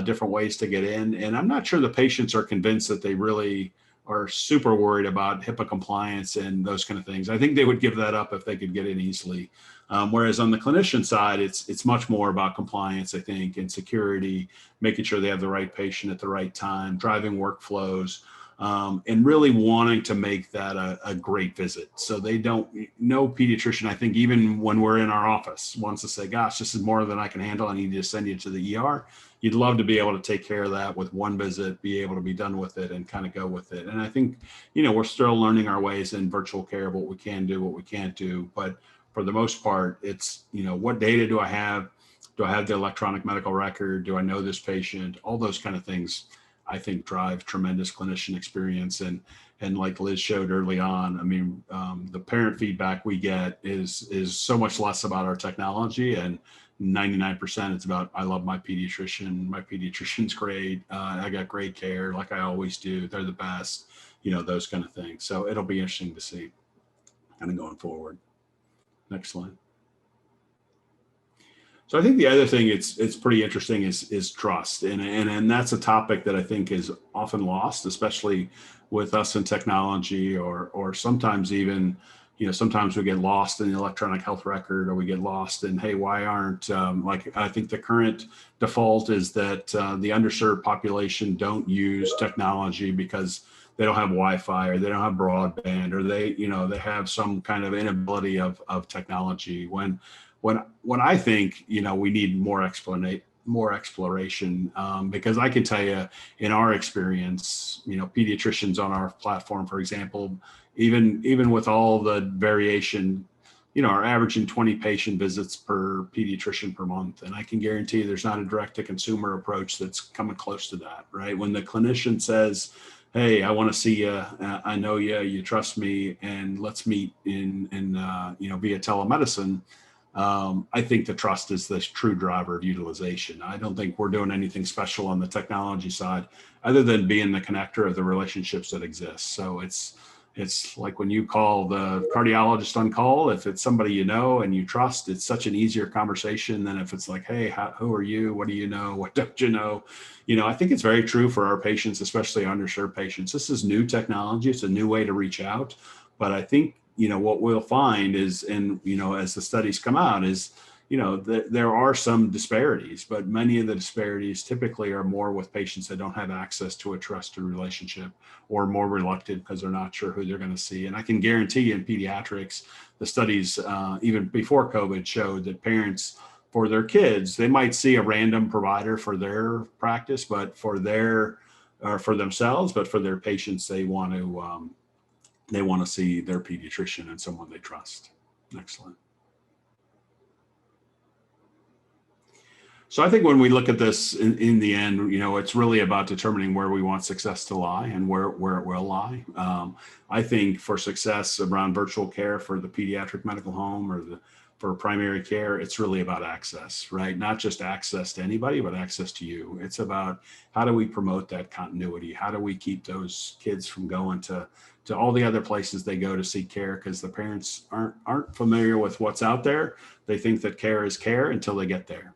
different ways to get in. And I'm not sure the patients are convinced that they really are super worried about HIPAA compliance and those kind of things. I think they would give that up if they could get in easily. Whereas on the clinician side, it's much more about compliance, I think, and security, making sure they have the right patient at the right time, driving workflows, and really wanting to make that a great visit. So no pediatrician, I think, even when we're in our office, wants to say, gosh, this is more than I can handle. I need to send you to the ER. You'd love to be able to take care of that with one visit, be able to be done with it and kind of go with it. And I think, we're still learning our ways in virtual care, what we can do, what we can't do. But for the most part, it's, what data do I have? Do I have the electronic medical record? Do I know this patient? All those kind of things, I think, drive tremendous clinician experience. And like Liz showed early on, I mean, the parent feedback we get is so much less about our technology, and 99% it's about, I love my pediatrician. My pediatrician's great. I got great care, like I always do. They're the best, those kind of things. So it'll be interesting to see kind of going forward. Next slide. So I think the other thing it's pretty interesting is trust, and that's a topic that I think is often lost, especially with us in technology, or sometimes even, sometimes we get lost in the electronic health record, or we get lost in, hey, why aren't I think the current default is that the underserved population don't use technology because they don't have Wi-Fi, or they don't have broadband, or they have some kind of inability of technology. When I think, we need more exploration, because I can tell you, in our experience, pediatricians on our platform, for example, even with all the variation, are averaging 20 patient visits per pediatrician per month. And I can guarantee there's not a direct to consumer approach that's coming close to that, right? When the clinician says, hey, I want to see you, I know you trust me, and let's meet in via telemedicine. I think the trust is the true driver of utilization. I don't think we're doing anything special on the technology side, other than being the connector of the relationships that exist. So it's like when you call the cardiologist on call, if it's somebody you know and you trust, it's such an easier conversation than if it's like, hey, who are you? What do you know? What don't you know? I think it's very true for our patients, especially underserved patients. This is new technology. It's a new way to reach out. But I think, what we'll find is, and, as the studies come out, is, there are some disparities, but many of the disparities typically are more with patients that don't have access to a trusted relationship, or more reluctant because they're not sure who they're going to see. And I can guarantee you, in pediatrics, the studies, even before COVID, showed that parents, for their kids, they might see a random provider for their practice, but for themselves, but for their patients, they want to see their pediatrician and someone they trust. Next slide. So I think when we look at this in the end, it's really about determining where we want success to lie and where it will lie. I think for success around virtual care for the pediatric medical home, or for primary care, it's really about access, right? Not just access to anybody, but access to you. It's about, how do we promote that continuity? How do we keep those kids from going to all the other places they go to seek care, because the parents aren't familiar with what's out there. They think that care is care until they get there.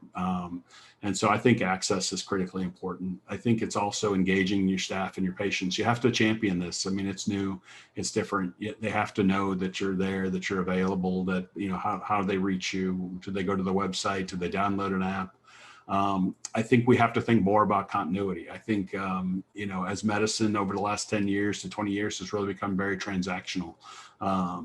And so I think access is critically important. I think it's also engaging your staff and your patients. You have to champion this. I mean, it's new, it's different. They have to know that you're there, that you're available, that, how do they reach you? Do they go to the website? Do they download an app? I think we have to think more about continuity. I think, as medicine over the last 10 years to 20 years has really become very transactional.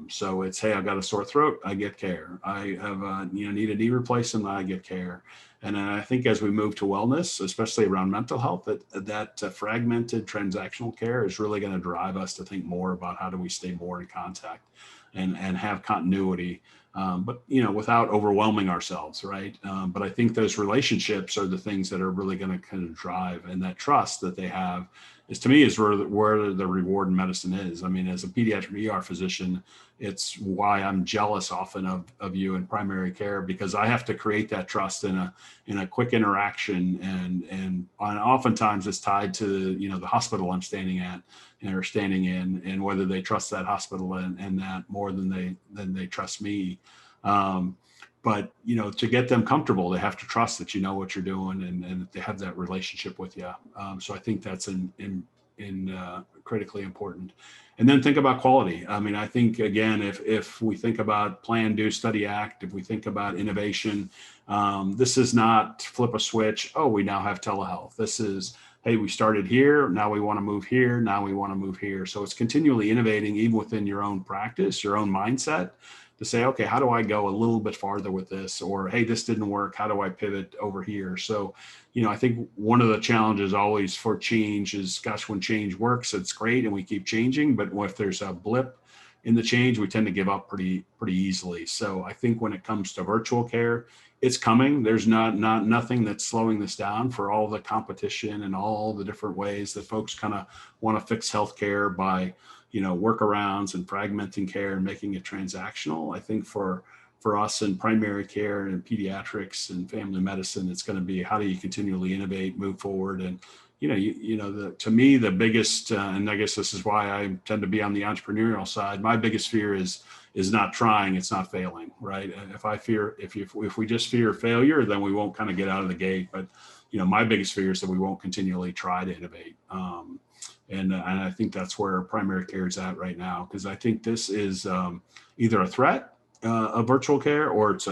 So it's, hey, I've got a sore throat, I get care. I have need a knee replacement, I get care. And I think as we move to wellness, especially around mental health, that fragmented transactional care is really going to drive us to think more about how do we stay more in contact and have continuity, but without overwhelming ourselves, right? But I think those relationships are the things that are really going to kind of drive, and that trust that they have is, to me, is where the reward in medicine is. I mean, as a pediatric ER physician, it's why I'm jealous often of you in primary care, because I have to create that trust in a quick interaction, and oftentimes it's tied to the hospital I'm standing at or standing in, and whether they trust that hospital and that more than they trust me. But to get them comfortable, they have to trust that you know what you're doing and that they have that relationship with you. So I think that's critically important. And then think about quality. I mean, I think, again, if we think about plan, do, study, act, if we think about innovation, this is not flip a switch. Oh, we now have telehealth. This is, hey, we started here. Now we want to move here. Now we want to move here. So it's continually innovating, even within your own practice, your own mindset, to say, okay, how do I go a little bit farther with this? Or, hey, this didn't work. How do I pivot over here? So, I think one of the challenges always for change is, gosh, when change works, it's great and we keep changing. But if there's a blip in the change, we tend to give up pretty easily. So I think when it comes to virtual care, it's coming. There's nothing that's slowing this down, for all the competition and all the different ways that folks kind of want to fix healthcare by workarounds and fragmenting care and making it transactional. I think for us in primary care and pediatrics and family medicine, it's going to be, how do you continually innovate, move forward? And to me, the biggest, and I guess this is why I tend to be on the entrepreneurial side, my biggest fear is not trying, it's not failing, right? If we just fear failure, then we won't kind of get out of the gate. But my biggest fear is that we won't continually try to innovate. And I think that's where primary care is at right now, because I think this is either a threat of virtual care, or it's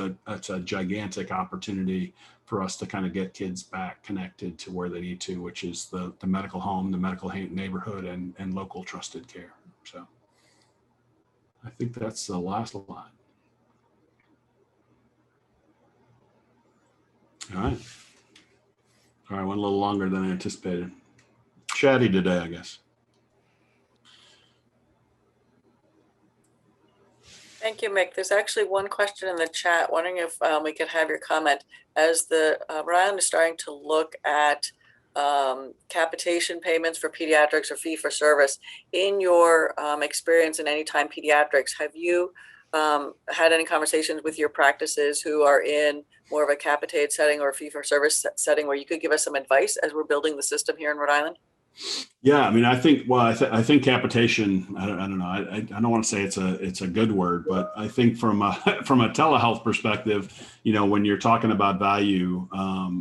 a gigantic opportunity for us to kind of get kids back connected to where they need to, which is the medical home, the medical neighborhood, and local trusted care. So I think that's the last line. All right. Went a little longer than I anticipated. Chatty today, I guess. Thank you, Mick. There's actually one question in the chat, wondering if we could have your comment. As the Rhode Island is starting to look at capitation payments for pediatrics or fee for service, in your experience in Anytime Pediatrics, have you had any conversations with your practices who are in more of a capitated setting or a fee for service setting, where you could give us some advice as we're building the system here in Rhode Island? Yeah, I mean, I think capitation, I don't know. I don't want to say it's a good word, but I think from a telehealth perspective, when you're talking about value,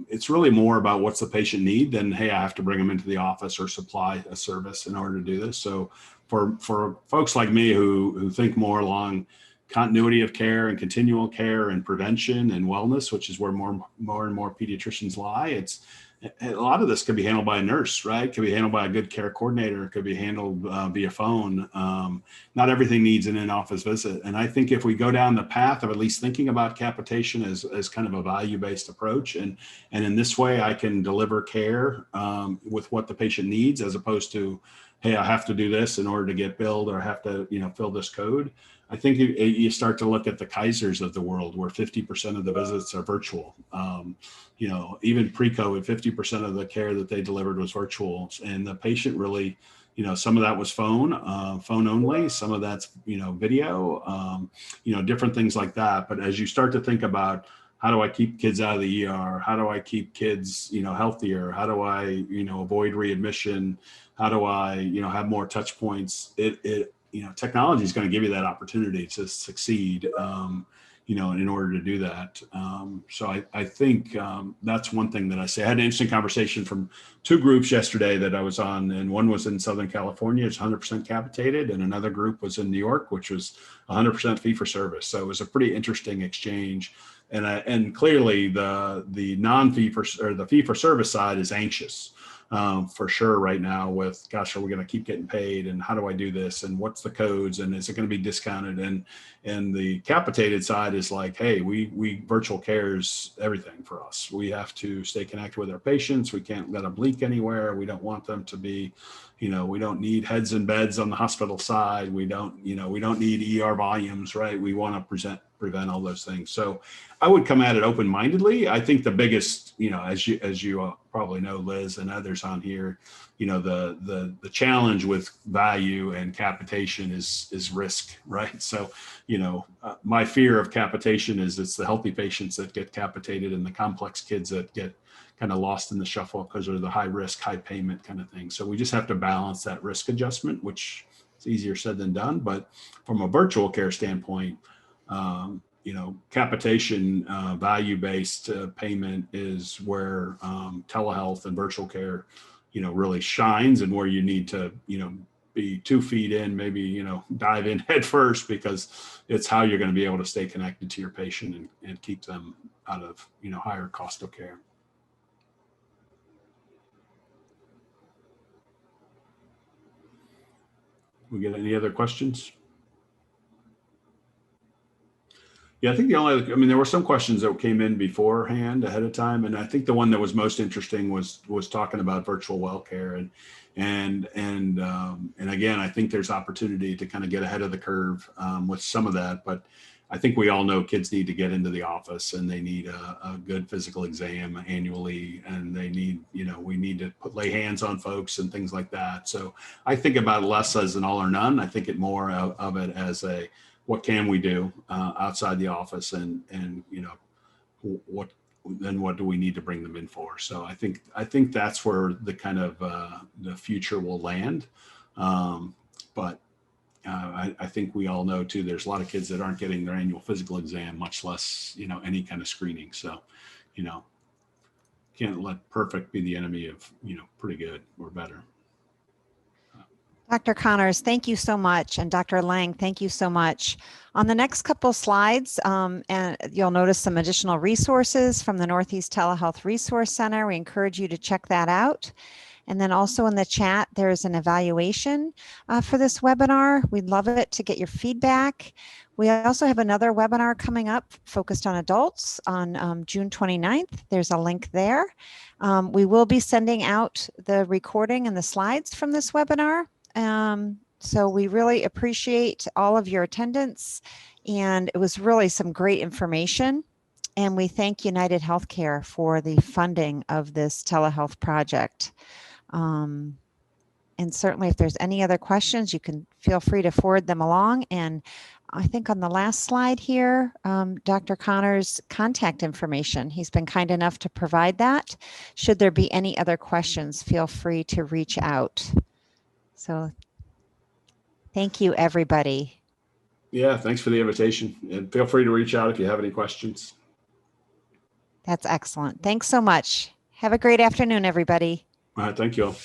it's really more about what's the patient need than, hey, I have to bring them into the office or supply a service in order to do this. So for folks like me who think more along continuity of care and continual care and prevention and wellness, which is where more and more pediatricians lie, a lot of this could be handled by a nurse, right? Could be handled by a good care coordinator. It could be handled via phone. Not everything needs an in-office visit. And I think if we go down the path of at least thinking about capitation as kind of a value-based approach, and in this way, I can deliver care with what the patient needs, as opposed to, hey, I have to do this in order to get billed, or I have to, fill this code. I think you start to look at the Kaisers of the world, where 50% of the visits are virtual. Even pre-COVID, 50% of the care that they delivered was virtual, and the patient really, some of that was phone only, some of that's, video, different things like that. But as you start to think about, how do I keep kids out of the ER? How do I keep kids, healthier? How do I, avoid readmission? How do I, have more touch points? Technology is going to give you that opportunity to succeed, in order to do that. So I think that's one thing that I say. I had an interesting conversation from two groups yesterday that I was on, and one was in Southern California, it's 100% capitated, and another group was in New York, which was 100% fee for service. So it was a pretty interesting exchange. And clearly the non-fee for, or the fee for service side is anxious. for sure right now with, gosh, are we going to keep getting paid? And how do I do this? And what's the codes? And is it going to be discounted? And the capitated side is like, hey, we virtual care is everything for us. We have to stay connected with our patients. We can't let them leak anywhere. We don't want them to be, we don't need heads and beds on the hospital side. We don't need ER volumes, right? We want to prevent all those things. So I would come at it open-mindedly. I think the biggest, as you probably know, Liz and others on here, the challenge with value and capitation is risk, right? So, my fear of capitation is it's the healthy patients that get capitated and the complex kids that get kind of lost in the shuffle because they're the high risk, high payment kind of thing. So we just have to balance that risk adjustment, which is easier said than done. But from a virtual care standpoint, capitation, value-based payment is where telehealth and virtual care, really shines, and where you need to, be 2 feet in, maybe, dive in head first, because it's how you're going to be able to stay connected to your patient and keep them out of, higher cost of care. We get any other questions? Yeah, I think there were some questions that came in beforehand ahead of time. And I think the one that was most interesting was talking about virtual well care. And again, I think there's opportunity to kind of get ahead of the curve with some of that. But I think we all know kids need to get into the office, and they need a good physical exam annually, and they need, we need to lay hands on folks and things like that. So I think about it less as an all or none. I think more of it as what can we do outside the office, and what do we need to bring them in for? So I think that's where the kind of the future will land. But I think we all know too, there's a lot of kids that aren't getting their annual physical exam, much less, any kind of screening. So, can't let perfect be the enemy of, pretty good or better. Dr. Connors, thank you so much. And Dr. Lang, thank you so much. On the next couple slides, and you'll notice some additional resources from the Northeast Telehealth Resource Center. We encourage you to check that out. And then also in the chat, there's an evaluation for this webinar. We'd love it to get your feedback. We also have another webinar coming up focused on adults on June 29th. There's a link there. We will be sending out the recording and the slides from this webinar. So we really appreciate all of your attendance, and it was really some great information. And we thank United Healthcare for the funding of this telehealth project. And certainly if there's any other questions, you can feel free to forward them along. And I think on the last slide here, Dr. Connors' contact information, he's been kind enough to provide that. Should there be any other questions, feel free to reach out. So thank you, everybody. Yeah, thanks for the invitation, and feel free to reach out if you have any questions. That's excellent. Thanks so much. Have a great afternoon, everybody. All right, thank you all.